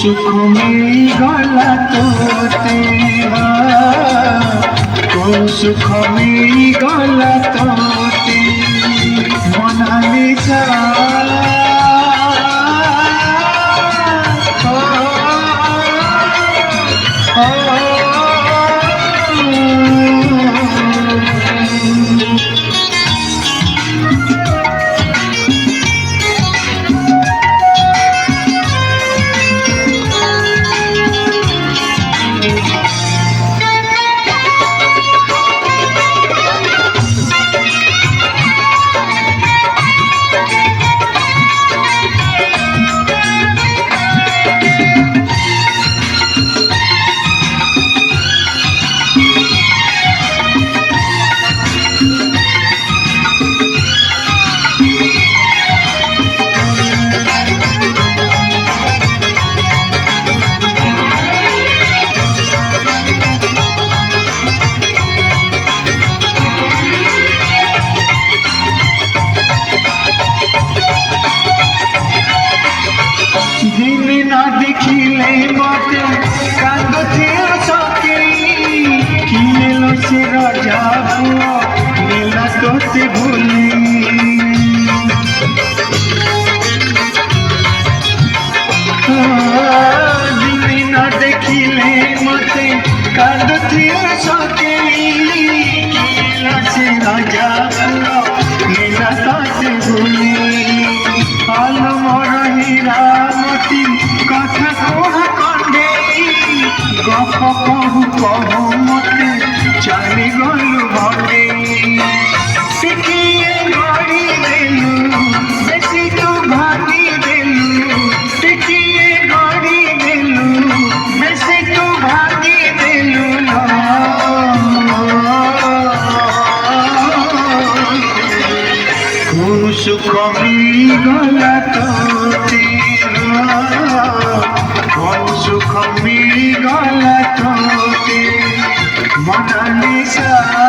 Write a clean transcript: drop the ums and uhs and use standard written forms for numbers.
सुख मिलगला तोते कौन सुख मिलगला तोते मोनालिसा ना देखिले मते कांदथे सके किनेलो से राजा पुआ नीला तोते भूली दिन ना देखिले मते कांदथे सके किनेलो से राजा पुआ नीला तोते भूली आलो मोर हीरा मोती कथा कोहा कंडे गप कहू कहू मते चली गलु भंडे टिकिए गड़ी देलु बेसी तू भागी देलु टिकिए गड़ी देलु बेसी तू भागी देलु कौन सुख मिलगला तोते कौन सुख मिलगला तोते मोनालिसा।